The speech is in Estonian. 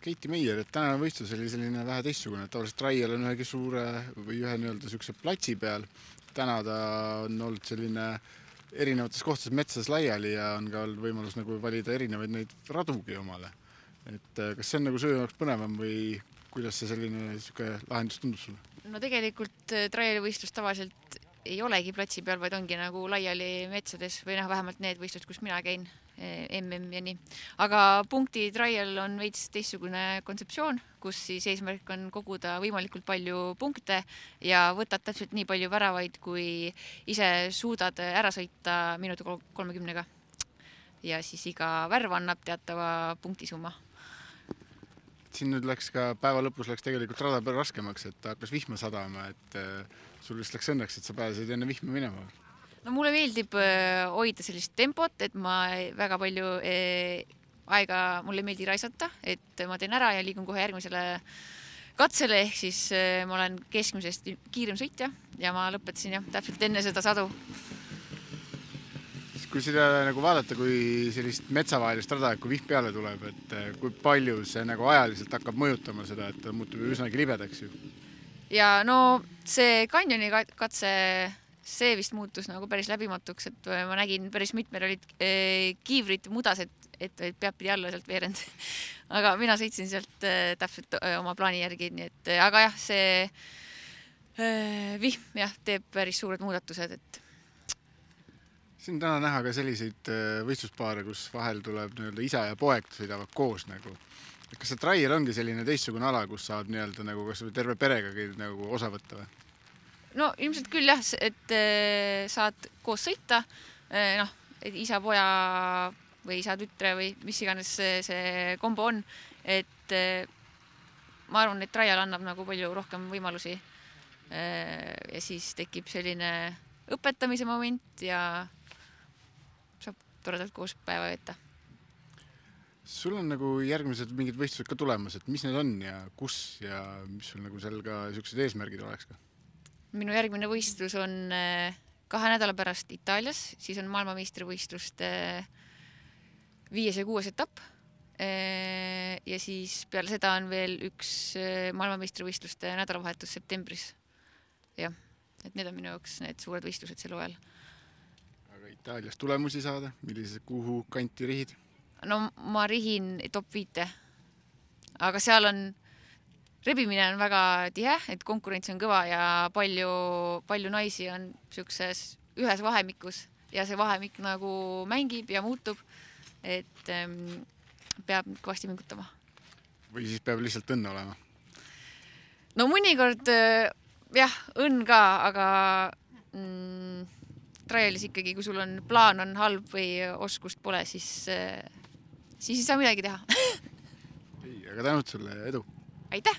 Keiti Meier, et tänane võistlus oli selline vähe teistsugune, et tavaliselt raiel on ühegi suure või ühe nii-öelda sükse platsi peal. Täna ta on olnud selline erinevates kohtades metsas laiali ja on ka olnud võimalus nagu valida erinevaid neid radugi omale. Et kas see on nagu söö jaoks põnevam või kuidas see selline lahendus tundub sulle? No tegelikult traialivõistlus tavaliselt ei olegi platsi peal, vaid ongi nagu laiali metsades või vähemalt need võistlus, kus mina käin, MM ja nii. Aga punkti traial on veits teistsugune kontseptsioon, kus siis eesmärk on koguda võimalikult palju punkte ja võtad täpselt nii palju väravaid, kui ise suudad ära sõita minuti 30-ga. Ja siis iga värv annab teatava punktisumma. Siin nüüd läks ka päeva lõpus läks tegelikult rada peal raskemaks, et hakkas vihma sadama, et sul vist läks õnneks, et sa pääsesid enne vihma minema. No mulle meeldib hoida sellist tempot, et ma väga palju aega mulle meeldi raisata, et ma teen ära ja liigun kohe järgmisele katsele, ehk siis ma olen keskmisest kiirem sõitja ja ma lõpetasin täpselt enne seda sadu. Kui seda nagu vaadata, kui sellist metsavahelist rada, kui vihm peale tuleb, et kui palju see nagu ajaliselt hakkab mõjutama seda, et ta muutub üsnagi libedaks ju? Ja no see kanjoni katse, see vist muutus nagu päris läbimatuks, et ma nägin päris mitmed olid kiivrid mudas, et peab pidi alla sealt veerend. Aga mina sõitsin sealt täpselt oma plaani järgi, nii et aga jah, see vihm teeb päris suured muudatused, et siin on täna näha ka selliseid võistluspaare, kus vahel tuleb nii-öelda isa ja poeg sõidavad koos nagu. Kas see traial ongi selline teistsugune ala, kus saab nii-öelda nagu kas terve peregagi nagu osa võtta või? No ilmselt küll jah, et saad koos sõita, et isa poja või isa tütre või mis iganes see kombo on, et ma arvan, et traial annab nagu palju rohkem võimalusi ja siis tekib selline õpetamise moment ja saab toredalt koos päeva veeta. Sul on nagu järgmised mingid võistlused ka tulemas, et mis need on ja kus ja mis sul nagu seal ka sellised eesmärgid oleks ka? Minu järgmine võistlus on 2 nädala pärast Itaalias, siis on maailmameistrivõistluste 5. ja 6. etapp ja siis peale seda on veel üks maailmameistrivõistluste nädalavahetus septembris. Jah, et need on minu jaoks need suured võistlused sel hooajal. Aga Itaalias tulemusi saada, millised kuhu kanti rihid? No ma rihin top 5, aga seal on rebimine on väga tihe, et konkurents on kõva ja palju naisi on ühes vahemikus ja see vahemik nagu mängib ja muutub, et peab kõvasti mingutama. Või siis peab lihtsalt õnne olema? No mõnikord jah, õnn ka, aga traialis ikkagi, kui sul on plaan on halb või oskust pole, siis ei saa midagi teha. Aga tänud sulle, edu! Aitäh!